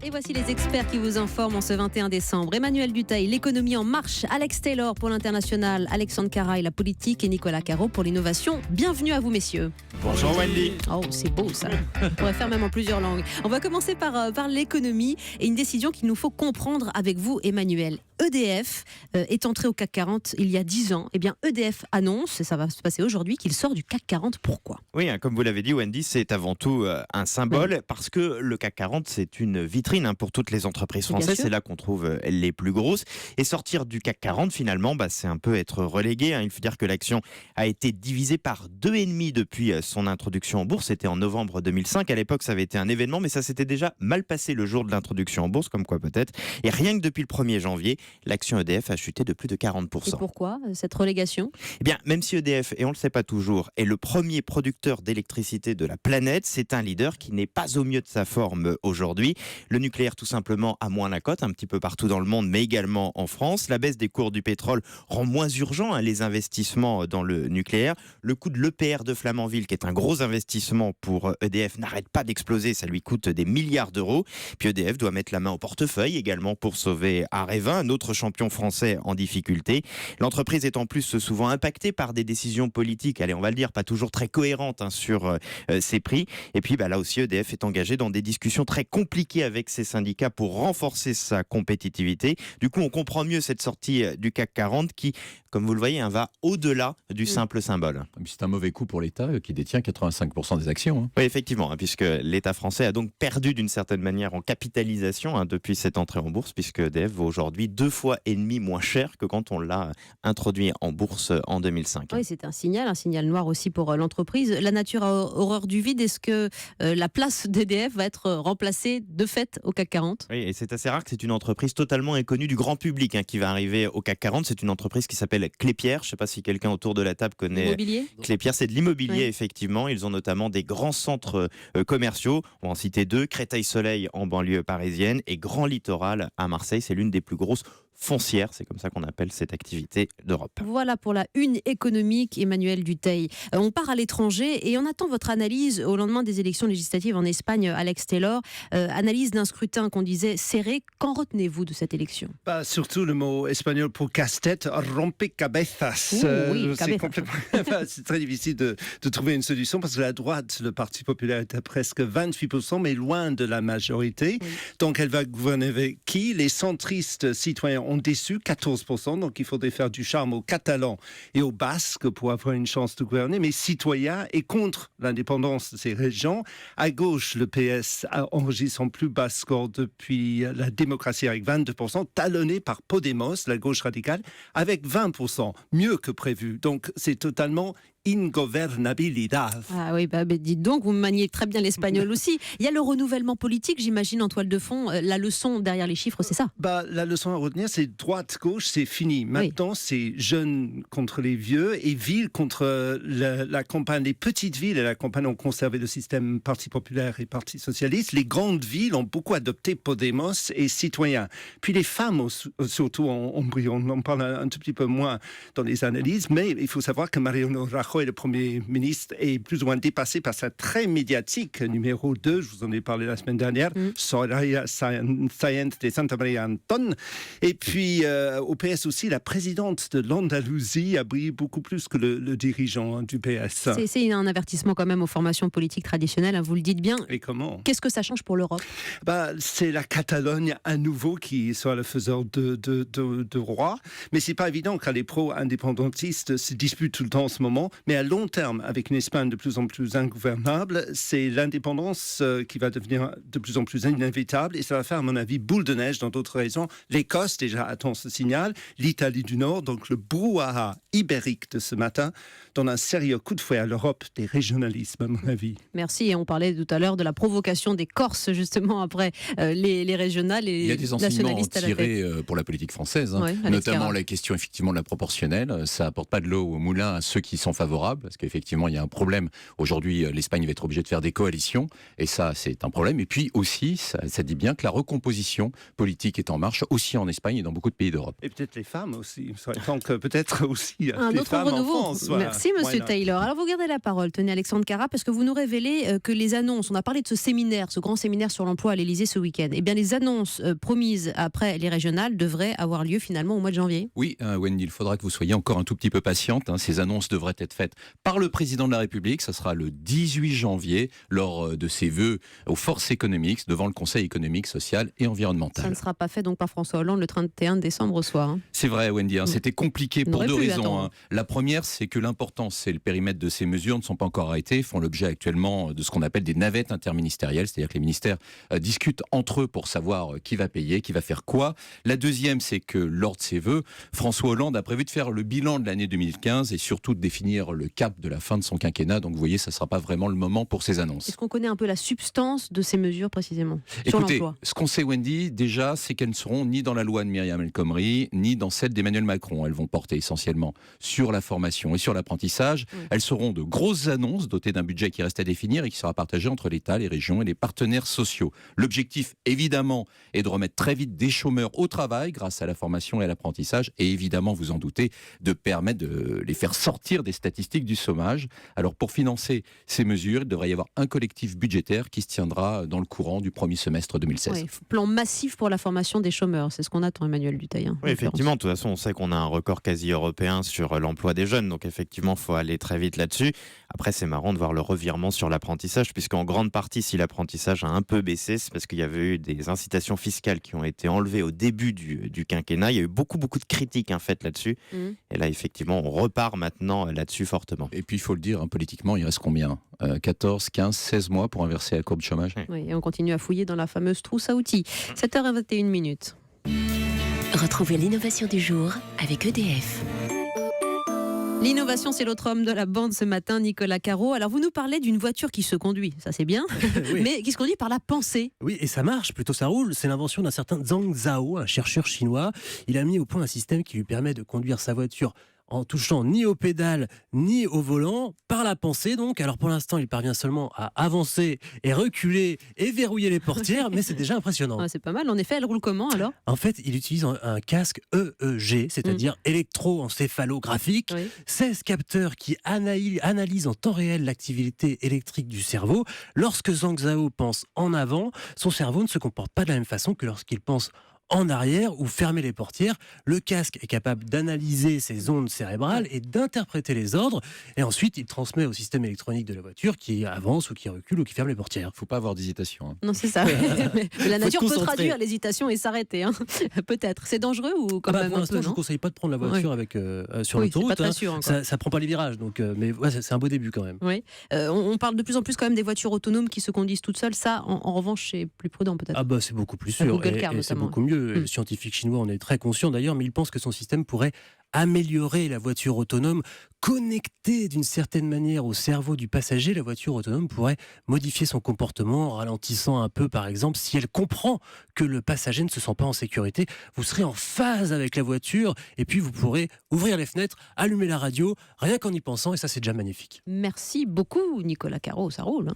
Et voici les experts qui vous informent en ce 21 décembre. Emmanuel Dutheil, l'économie en marche. Alex Taylor pour l'international. Alexandre Caraï, la politique. Et Nicolas Caro pour l'innovation. Bienvenue à vous, messieurs. Bonjour Wendy. Oh, c'est beau ça. On pourrait faire même en plusieurs langues. On va commencer par l'économie et une décision qu'il nous faut comprendre avec vous, Emmanuel. EDF est entré au CAC 40 il y a 10 ans. Eh bien, EDF annonce, et ça va se passer aujourd'hui, qu'il sort du CAC 40. Pourquoi ? Oui, comme vous l'avez dit Wendy, c'est avant tout un symbole parce que le CAC 40, c'est une vitrine pour toutes les entreprises françaises. C'est là qu'on trouve les plus grosses. Et sortir du CAC 40, finalement, c'est un peu être relégué. Il faut dire que l'action a été divisée par 2,5 depuis son introduction en bourse. C'était en novembre 2005. À l'époque, ça avait été un événement, mais ça s'était déjà mal passé le jour de l'introduction en bourse, comme quoi peut-être. Et rien que depuis le 1er janvier, l'action EDF a chuté de plus de 40%. Et pourquoi cette relégation ? Eh bien, même si EDF, et on ne le sait pas toujours, est le premier producteur d'électricité de la planète, c'est un leader qui n'est pas au mieux de sa forme aujourd'hui. Le nucléaire, tout simplement, a moins la cote, un petit peu partout dans le monde, mais également en France. La baisse des cours du pétrole rend moins urgent les investissements dans le nucléaire. Le coût de l'EPR de Flamanville, qui est un gros investissement pour EDF, n'arrête pas d'exploser. Ça lui coûte des milliards d'euros. Puis EDF doit mettre la main au portefeuille également pour sauver Areva, un autre champion français en difficulté. L'entreprise est en plus souvent impactée par des décisions politiques, allez, on va le dire, pas toujours très cohérentes sur ses prix. Et puis là aussi, EDF est engagé dans des discussions très compliquées avec ses syndicats pour renforcer sa compétitivité. Du coup, on comprend mieux cette sortie du CAC 40 qui, comme vous le voyez, va au-delà du simple symbole. C'est un mauvais coup pour l'État qui détient 85% des actions. Oui, effectivement, puisque l'État français a donc perdu d'une certaine manière en capitalisation depuis cette entrée en bourse, puisque EDF vaut aujourd'hui 2,5 fois moins cher que quand on l'a introduit en bourse en 2005. Oui, c'est un signal noir aussi pour l'entreprise. La nature a horreur du vide. Est-ce que la place d'EDF va être remplacée de fait au CAC 40 ? Oui, et c'est assez rare que c'est une entreprise totalement inconnue du grand public qui va arriver au CAC 40. C'est une entreprise qui s'appelle Klépierre. Je ne sais pas si quelqu'un autour de la table connaît. L'immobilier ? Klépierre, c'est de l'immobilier, effectivement. Ils ont notamment des grands centres commerciaux. On va en citer 2. Créteil-Soleil en banlieue parisienne et Grand Littoral à Marseille. C'est l'une des plus grosses foncières, c'est comme ça qu'on appelle cette activité d'Europe. Voilà pour la une économique, Emmanuel Dutheil. On part à l'étranger et on attend votre analyse au lendemain des élections législatives en Espagne, Alex Taylor. Analyse d'un scrutin qu'on disait serré. Qu'en retenez-vous de cette élection ? Surtout le mot espagnol pour casse-tête, rompecabezas. C'est très difficile de trouver une solution parce que la droite, le Parti populaire est à presque 28%, mais loin de la majorité. Oui. Donc elle va gouverner avec qui ? Les centristes citoyens ont déçu 14%, donc il faudrait faire du charme aux Catalans et aux Basques pour avoir une chance de gouverner, mais citoyens et contre l'indépendance de ces régions. À gauche, le PS enregistre son plus bas score depuis la démocratie avec 22%, talonné par Podemos, la gauche radicale, avec 20%, mieux que prévu. Donc c'est totalement ingobernabilidad. Ah oui, dites donc, vous maniez très bien l'espagnol aussi. Il y a le renouvellement politique, j'imagine, en toile de fond. La leçon derrière les chiffres, c'est ça ? La leçon à retenir, c'est droite-gauche, c'est fini. Maintenant, c'est jeunes contre les vieux et villes contre la campagne. Les petites villes et la campagne ont conservé le système Parti populaire et Parti socialiste. Les grandes villes ont beaucoup adopté Podemos et Citoyens. Puis les femmes, surtout, on en parle un tout petit peu moins dans les analyses, mais il faut savoir que Mariano Rajoy, le Premier ministre, est plus ou moins dépassé par sa très médiatique numéro 2, je vous en ai parlé la semaine dernière, Soraya Sáenz de Santa María Antón. Et puis au PS aussi, la présidente de l'Andalousie a brillé beaucoup plus que le dirigeant du PS. C'est un avertissement quand même aux formations politiques traditionnelles, vous le dites bien. Et comment ? Qu'est-ce que ça change pour l'Europe ? C'est la Catalogne à nouveau qui soit le faiseur de roi, mais c'est pas évident car les pro-indépendantistes se disputent tout le temps en ce moment. Mais à long terme, avec une Espagne de plus en plus ingouvernable, c'est l'indépendance qui va devenir de plus en plus inévitable et ça va faire, à mon avis, boule de neige dans d'autres régions. L'Écosse, déjà, attend ce signal. L'Italie du Nord, donc le brouhaha ibérique de ce matin, donne un sérieux coup de fouet à l'Europe des régionalismes, à mon avis. Merci. Et on parlait tout à l'heure de la provocation des Corses, justement, après les régionales et les nationalistes à la tête. Il y a des enseignements tirés pour la politique française, notamment la question, effectivement, de la proportionnelle. Ça apporte pas de l'eau au moulin à ceux qui sont favorables favorable, parce qu'effectivement, il y a un problème. Aujourd'hui, l'Espagne va être obligée de faire des coalitions, et ça, c'est un problème. Et puis aussi, ça dit bien que la recomposition politique est en marche, aussi en Espagne et dans beaucoup de pays d'Europe. Et peut-être les femmes aussi. Donc peut-être aussi un les autre femmes en renouveau. France. Voilà. Merci, monsieur Taylor. Alors, vous gardez la parole, tenez, Alexandre Carra, parce que vous nous révélez que les annonces, on a parlé de ce séminaire, ce grand séminaire sur l'emploi à l'Élysée ce week-end, eh bien, les annonces promises après les régionales devraient avoir lieu finalement au mois de janvier. Oui, Wendy, il faudra que vous soyez encore un tout petit peu patiente. Ces annonces devraient être faites par le président de la République. Ça sera le 18 janvier, lors de ses vœux aux forces économiques, devant le Conseil économique, social et environnemental. Ça ne sera pas fait donc par François Hollande le 31 décembre au soir. C'est vrai, Wendy, c'était compliqué pour deux raisons. La première, c'est que l'important, c'est le périmètre de ces mesures ne sont pas encore arrêtés, font l'objet actuellement de ce qu'on appelle des navettes interministérielles, c'est-à-dire que les ministères discutent entre eux pour savoir qui va payer, qui va faire quoi. La deuxième, c'est que lors de ses vœux, François Hollande a prévu de faire le bilan de l'année 2015 et surtout de définir le cap de la fin de son quinquennat. Donc vous voyez, ça ne sera pas vraiment le moment pour ces annonces. Est-ce qu'on connaît un peu la substance de ces mesures précisément sur Écoutez, l'emploi ? ce qu'on sait, Wendy, déjà, c'est qu'elles ne seront ni dans la loi de Myriam El Khomri, ni dans celle d'Emmanuel Macron. Elles vont porter essentiellement sur la formation et sur l'apprentissage. Elles seront de grosses annonces dotées d'un budget qui reste à définir et qui sera partagé entre l'État, les régions et les partenaires sociaux. L'objectif, évidemment, est de remettre très vite des chômeurs au travail grâce à la formation et à l'apprentissage et évidemment, vous en doutez, de permettre de les faire sortir des statistiques du chômage. Alors pour financer ces mesures, il devrait y avoir un collectif budgétaire qui se tiendra dans le courant du premier semestre 2016. Oui, plan massif pour la formation des chômeurs, c'est ce qu'on attend, Emmanuel Dutheil. Oui, effectivement, de toute façon, on sait qu'on a un record quasi européen sur l'emploi des jeunes, donc effectivement, il faut aller très vite là-dessus. Après, c'est marrant de voir le revirement sur l'apprentissage, puisqu'en grande partie, si l'apprentissage a un peu baissé, c'est parce qu'il y avait eu des incitations fiscales qui ont été enlevées au début du quinquennat. Il y a eu beaucoup de critiques faites là-dessus. Et là, effectivement, on repart maintenant là-dessus fortement. Et puis, il faut le dire, politiquement, il reste combien 14, 15, 16 mois pour inverser la courbe de chômage. Oui, et on continue à fouiller dans la fameuse trousse à outils. 7h21. Retrouvez l'innovation du jour avec EDF. L'innovation, c'est l'autre homme de la bande ce matin, Nicolas Caro. Alors, vous nous parlez d'une voiture qui se conduit, ça c'est bien, Oui. mais qui se conduit par la pensée. Oui, et ça marche, plutôt ça roule. C'est l'invention d'un certain Zhang Zhao, un chercheur chinois. Il a mis au point un système qui lui permet de conduire sa voiture en touchant ni aux pédales ni au volant, par la pensée donc. Alors pour l'instant, il parvient seulement à avancer et reculer et verrouiller les portières, mais c'est déjà impressionnant. Ah, c'est pas mal, en effet, elle roule comment alors ? En fait, il utilise un casque EEG, c'est-à-dire électroencéphalographique. Oui. 16 capteurs qui analysent en temps réel l'activité électrique du cerveau. Lorsque Zhang Zhao pense en avant, son cerveau ne se comporte pas de la même façon que lorsqu'il pense en arrière ou fermer les portières. Le casque est capable d'analyser ces ondes cérébrales et d'interpréter les ordres. Et ensuite, il transmet au système électronique de la voiture qui avance ou qui recule ou qui ferme les portières. Il ne faut pas avoir d'hésitation. Non, c'est ça. Mais la nature Faut peut se concentrer. traduire l'hésitation et s'arrêter. Hein. Peut-être. C'est dangereux ou quand même Pour un l'instant, peu, je ne non ? conseille pas de prendre la voiture sur Oui, l'autoroute. c'est pas très sûr encore. Ça ne prend pas les virages. Donc, mais ouais, c'est un beau début quand même. Oui. On parle de plus en plus quand même des voitures autonomes qui se conduisent toutes seules. Ça, en revanche, c'est plus prudent peut-être. Ah bah c'est beaucoup plus La sûr Google Car, et c'est notamment. beaucoup mieux. Le scientifique chinois en est très conscient d'ailleurs, mais il pense que son système pourrait améliorer la voiture autonome, connectée d'une certaine manière au cerveau du passager. La voiture autonome pourrait modifier son comportement en ralentissant un peu, par exemple, si elle comprend que le passager ne se sent pas en sécurité. Vous serez en phase avec la voiture et puis vous pourrez ouvrir les fenêtres, allumer la radio, rien qu'en y pensant, et ça c'est déjà magnifique. Merci beaucoup, Nicolas Caro. Ça roule. Hein.